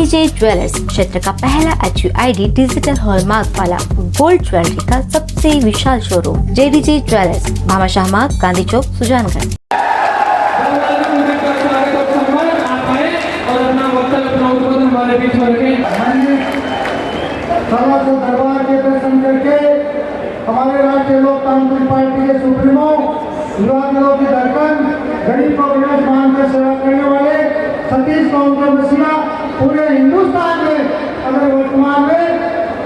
JDJ jewellers क्षेत्र का पहला HUID डिजिटल हॉलमार्क वाला गोल्ड ज्वेलरी का सबसे विशाल शोरूम जेडीजे ज्वेलर्स, भामाशाह मार्ग, गांधी चौक, सुजानगढ़। दरबार के दर्शन करके हमारे राष्ट्रीय लोकतांत्रिक पार्टी के सुप्रीमो, युवा दिलों की धड़कन, गरीब को विनाश मानकर सेवा करने वाले सतीश काउंटर मसीहा पूरे हिंदुस्तान में अगर वर्तमान में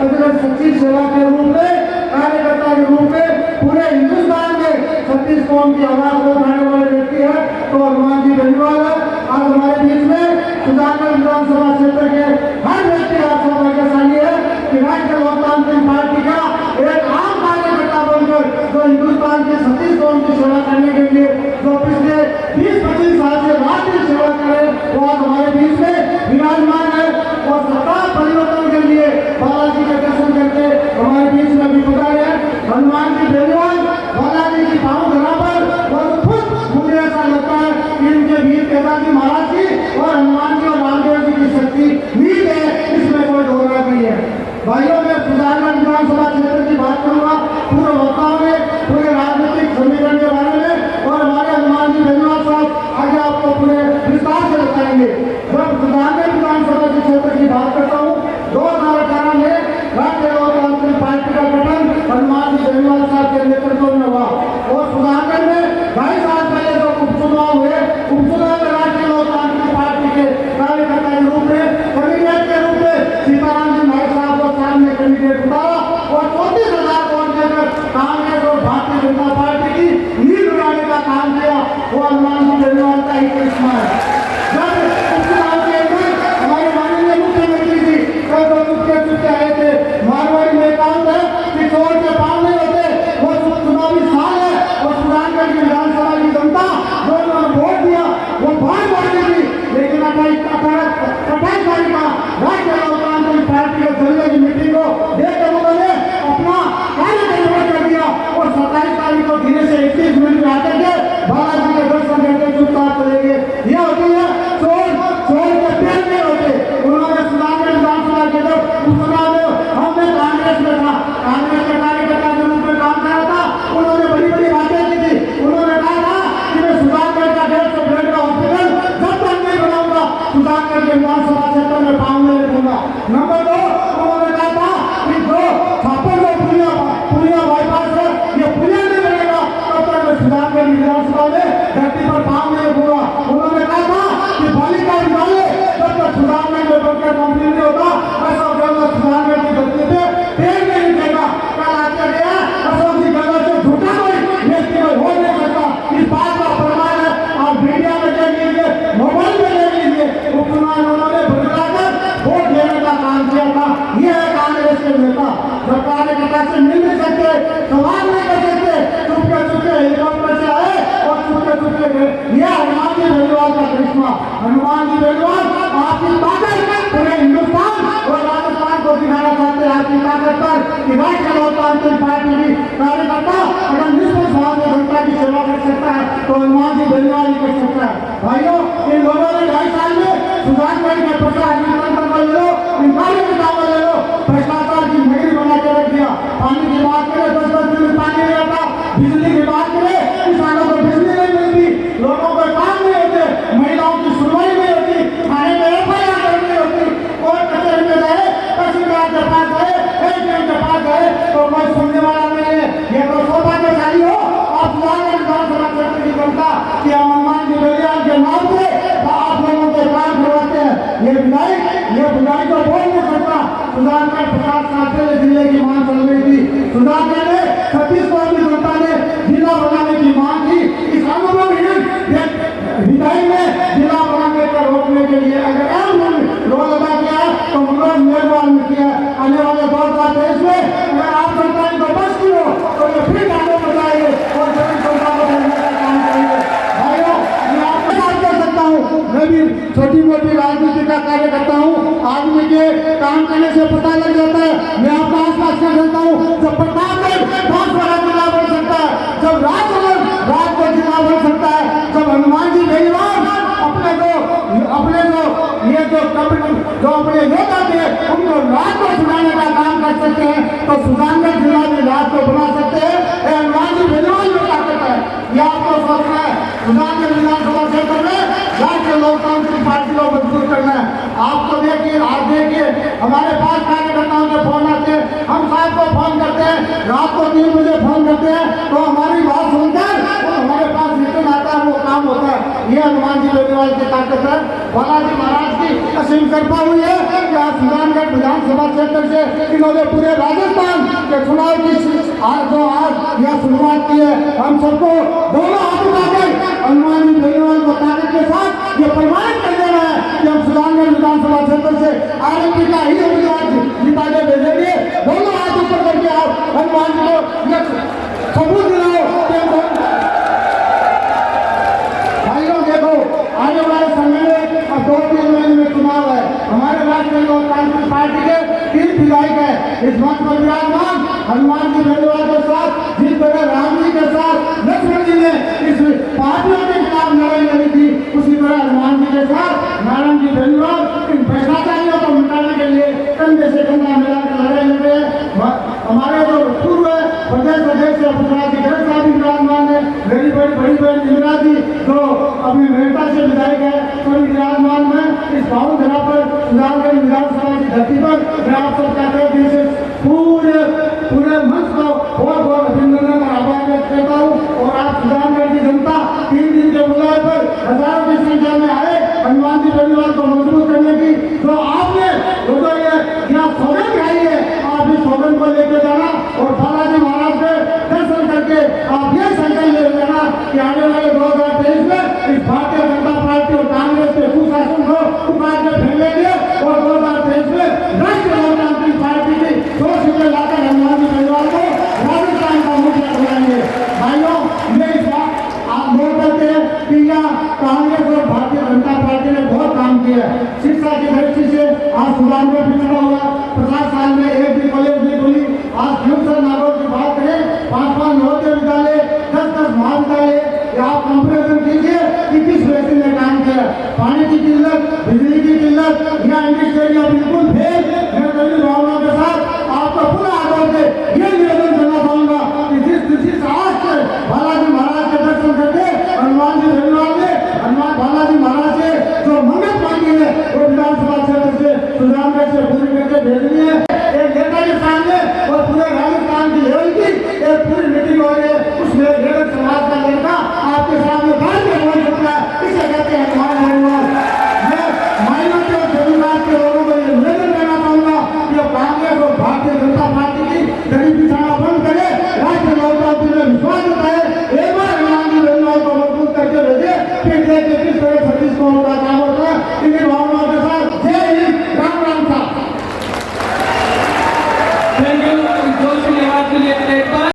अगर सच्ची सेवा के रूप में, कार्यकर्ता के रूप में पूरे हिंदुस्तान में सतीश कौम की आवाज को उठाने वाले व्यक्ति है तो हनुमान जी बेनीवाल आज हमारे बीच में सुजानगढ़ विधानसभा क्षेत्र के हर व्यक्ति आपसे भाग्यशाली है कि राष्ट्रीय लोकतांत्रिक पार्टी का एक आम कार्यकर्ता बनकर जो हिंदुस्तान के सतीश कौम की सेवा करने के लिए जो पिछले 20-25 साल से राष्ट्रीय सेवा करे वो आज हमारे बीच में विराजमान है और सरकार परिवर्तन के लिए बालाजी के दर्शन करके हमारे बीच में भी पधारे हैं। हनुमान जी बेनीवाल बालाजी की भाव धरा पर और खुद मुझे ऐसा लगता है कि इनके वीर केदारजी महाराज जी और हनुमान जी और रामदेव जी की शक्ति नील है, इसमें कोई दोहरा नहीं है। भाइयों में सुजानगढ़ विधानसभा क्षेत्र की बात करूंगा पूरे वक्ताओं में पूरे राजनीतिक समीकरण के बारे में और हमारे हनुमान जी बेनीवाल साहब आगे आपको पूरे विस्तार से बताएंगे। जब सुजानगढ़ विधानसभा के क्षेत्र की बात करता हूँ 2018 में राष्ट्रीय लोकतांत्रिक पार्टी का गठन हनुमान जी बेनीवाल साहब के नेतृत्व में हुआ और सुजानगढ़ में 2.5 साल पहले जो उपचुनाव हुए, उपचुनाव में राष्ट्रीय लोकतांत्रिक पार्टी के कार्यकर्ता के रूप में कैंडिडेट के रूप में सीताराम जी नायक साहब को सामने कैंडिडेट उतारा और 34,000 वोट देकर कांग्रेस और भारतीय जनता पार्टी की नींद उड़ाने का काम किया। वो हनुमान जी बेनीवाल का ही करिश्मा है। जब उपचुनाव के अंदर हमारे माननीय मुख्यमंत्री जी कई चुपके आए थे, मारवाड़ी में काम है कि चोर के पाँव नहीं होते, वो चुनावी साल है और सुजानगढ़ की विधानसभा की जनता जो उन्होंने वोट दिया वो बहुत बढ़ी थी, लेकिन 28 तारीख का राष्ट्रीय लोकतांत्रिक पार्टी के जलने की मीटिंग को देखकर उन्होंने अपना कार्य परिवर्तन कर दिया और 27 तारीख को धीरे से 31 मिनट में आते थे बालाजी के दर्शन करके चुपचाप चले गए। ये होती है चोर के पेड़ नहीं होते। उन्होंने सुजानगढ़ विधानसभा के जब उपचुनाव में हमने कांग्रेस में था, कांग्रेस के कार्यकर्ता के रूप में काम कर रहा था, उन्होंने बड़ी बातें की थी। उन्होंने कहा था कि मैं सुजानगढ़ का 150 बेड का हॉस्पिटल जब तक नहीं बनाऊंगा सुजानगढ़ के विधानसभा क्षेत्र में पाँव नहीं रखूंगा। नंबर 2 उन्होंने कहा था कि जो छापर जो पुलिया बाईपास है ये पुलिया नहीं बनेगा तब तक मैं सुजानगढ़ विधानसभा में धरती पर पाँव नहीं रखूंगा। उन्होंने कहा था कि बालिका विद्यालय जब तक सुजानगढ़ में बनकर कंप्लीट नहीं होता ऐसा जब सुजानगढ़ की धरती पे पेड़ नहीं दिखेगा। कल आके गया अशोक जी गलत से झूठा कोई व्यक्ति में हो नहीं सकता। इस बात का प्रमाण है, आप मीडिया में देख लीजिए, मोबाइल में देख लीजिए, उपचुनाव उन्होंने बदलाकर वोट देने का काम किया था। ये है कांग्रेस के नेता जो कार्यकर्ता से मिल नहीं सकते, सवाल नहीं कर सकते, चुपके हेलीकॉप्टर से आए और चुपके गए। ये हनुमान जी बेनीवाल का करिश्मा। हनुमान जी बेनीवाल आपकी ताकत पूरे हिंदुस्तान और राजस्थान को दिखाना चाहते हैं आपकी ताकत पर कि राष्ट्रीय लोकतांत्रिक पार्टी की कार्यकर्ता अगर निष्पक्ष भाव से जनता की सेवा कर सकता है तो हनुमान जी बेनीवाल ही कर सकता है। भाइयों, इन लोगों ने 2.5 साल में सुजानगढ़ के प्रशासन तंत्र को ले लो, इन कार्यों के काम ले लो, भ्रष्टाचार की नगरी बना के रख दिया। पानी की बात करें 10 दिन में पानी नहीं आता, बिजली की बात करें किसानों को बिजली नहीं मिलती, लोगों को काम नहीं होते, महिलाओं की सुनवाई नहीं होती, थाने में FIR नहीं होती, कोर्ट कचहरी में गए, तहसीलदार के पास गए, ADM के पास गए तो कोई सुनने वाला नहीं है। ये तो सौभाग्यशाली हो आप सुजानगढ़ विधानसभा क्षेत्र की जनता कि हनुमान जी बेनीवाल के नाम से आप लोगों के काम करवाते हैं। ये बुराई को बोल नहीं सकता। सुजानगढ़ 50 साल पहले जिले की मांग चल रही थी, सुजानगढ़ में 36 कौम की जनता ने जिला बनाने की मांग की। इस अनुभवहीन विधायक ने जिला बनाने को रोकने के लिए अगर रोल अदा किया है तो मनोज मेघवाल ने किया। आने वाले 2 साल देश में अगर आप जनता इनको बस की हो तो ये फिर कानून बताएंगे और गरीब जनता को करने का काम करेंगे। भाइयों, मैं आपके साथ कह सकता हूँ, मैं भी छोटी मोटी राजनीति का कार्य करता हूँ, आदमी के काम करने से पता लग जाता है। मैं आपका आसपास कर सकता हूँ जब प्रतापगढ़ 10 बड़ा जिला बन सकता है, जब राज को जिला बन सकता है, जब हनुमान जी बेनीवाल अपने जो ये जो अपने योद्धा थे उनको रात को छुड़ाने का काम कर सकते हैं, तो सुजानगढ़ जिला में रात को बना सकते हैं। हनुमान जी बेनीवाल में ताकत है, यह आपको सोचना है। सुजानगढ़ विधानसभा क्षेत्र में राष्ट्रीय लोकतांत्रिक पार्टी को मजबूत करना है। आपको देखिए, आप देखिए हमारे पास कार्यकर्ताओं के फोन आते हैं, हम साहब को फोन करते हैं, रात को 3 बजे फोन करते हैं, तो हमारी बात सुनकर हमारे पास रिटर्न आता है, वो काम होता है। ये हनुमान जी बेनीवाल की ताकत है। बालाजी महाराज की असीम कृपा हुई है कि आज सुजानगढ़ विधानसभा क्षेत्र से इन्होंने पूरे राजस्थान के चुनाव की आज यह शुरुआत की है। हम सबको दोनों हाथ उठाकर हनुमान जी बेनीवाल को ताकत के साथ ये प्रमाणित कर देना है कि हम सुजानगढ़ विधानसभा क्षेत्र से आरएनपी का ही उम्मीदवार जिता के भेजेंगे। दोनों हाथ ऊपर करके आप हनुमान जी को ये सबूत दिलाओ। भाइयों देखो, आने वाले समय में 2-3 महीने में चुनाव है। हमारे राष्ट्रीय लोकतांत्रिक पार्टी के 3 विधायक है इस मंच पर विराजमान। हनुमान जी बेनीवाल के साथ जिस तरह राम जी के साथ लक्ष्मण जी ने इस पार्टियों के खिलाफ लड़ाई लड़ी थी, उसी तरह हनुमान जी के साथ नारायण जी बेनीवाल इन भ्रष्टाचारियों को मिटाने के लिए कंधे से कंधा मिलाकर लड़ाई लड़ रहे हैं। हमारे जो पूर्व प्रदेश अध्यक्ष पुष्पराज जी खड़गे साहब विराजमान है, मेरी बड़ी बहन इंदिरा जी जो अभी मेहता से विधायक है, सभी विराजमान में इस पावन धरा पर सुजानगढ़ विधानसभा की धरती पर मैं आप सब कहते हैं कि पूरे मंच को बहुत बहुत अभिनंदन और आभार व्यक्त करता हूँ। और आप सुजानगढ़ की जनता 3 दिन के बुलाए पर हजारों की संख्या में आए हनुमान जी बेनीवाल को मजबूत करने की जो आपने यहाँ सौगंध खाई है, आप इस सौगंध को लेकर जाना और बालाजी महाराज के दर्शन करके आप ये संकल्प ले लेना कि आने वाले 2023 में इस भारतीय जनता पार्टी और कांग्रेस के कुशासन को उखाड़ के फेंकेंगे और 2023 में राष्ट्रीय लोकतांत्रिक पार्टी की 2 सीटें लाकर हनुमान जी बेनीवाल को राजस्थान का मुखिया बनाएंगे। भाइयों, ये इस बात आप नोट करते हैं कि यहाँ कांग्रेस और भारतीय जनता पार्टी ने बहुत काम किया है। शिक्षा की दृष्टि से आज सुजानगढ़ पिछड़ा हुआ, 50 साल में एक भी कॉलेज नहीं खुली। आज फ्यूचर नागौर की बात करें, 5-5 नवोदय विद्यालय, 10-10 महाविद्यालय, आप कंपेरिजन कीजिए कि किस व्यक्ति ने काम किया। पानी की किल्लत, बिजली की किल्लत या इंडस्ट्रियल बिल्कुल फेल। मैं कई भावनाओं के साथ आपको पूरा आदर से ये निवेदन करना चाहूंगा कि जिस आज से बालाजी महाराज के दर्शन करके हनुमान जी बेनीवाल ने बालाजी महाराज से जो मन्नत मांगी है वो विधानसभा क्षेत्र से सुजानगढ़ से पूरी करके भेजनी है। एक नेता के सामने और पूरे राजस्थान की लेवल की एक पूरी मीटिंग हो रही है, उसमें लेबर समाज का लड़का आपके सामने बात में बोल सकता है, इसे कहते हैं हनुमान बेनीवाल। मैं माइनॉरिटी और जमींदार के लोगों को ये निवेदन करना चाहूंगा कि कांग्रेस और भारतीय जनता पार्टी की गरीबी बिछाना बंद करे, राष्ट्रीय लोकतांत्रिक में विश्वास जताए, एक बार हनुमान जी बेनीवाल को मजबूत करके भेजे, फिर देखिए किस तरह सतीश कौर का काम होता है। इन्हीं भावनाओं के साथ जय हिंद, राम राम साहब। थैंक यू जोश की आवाज के लिए।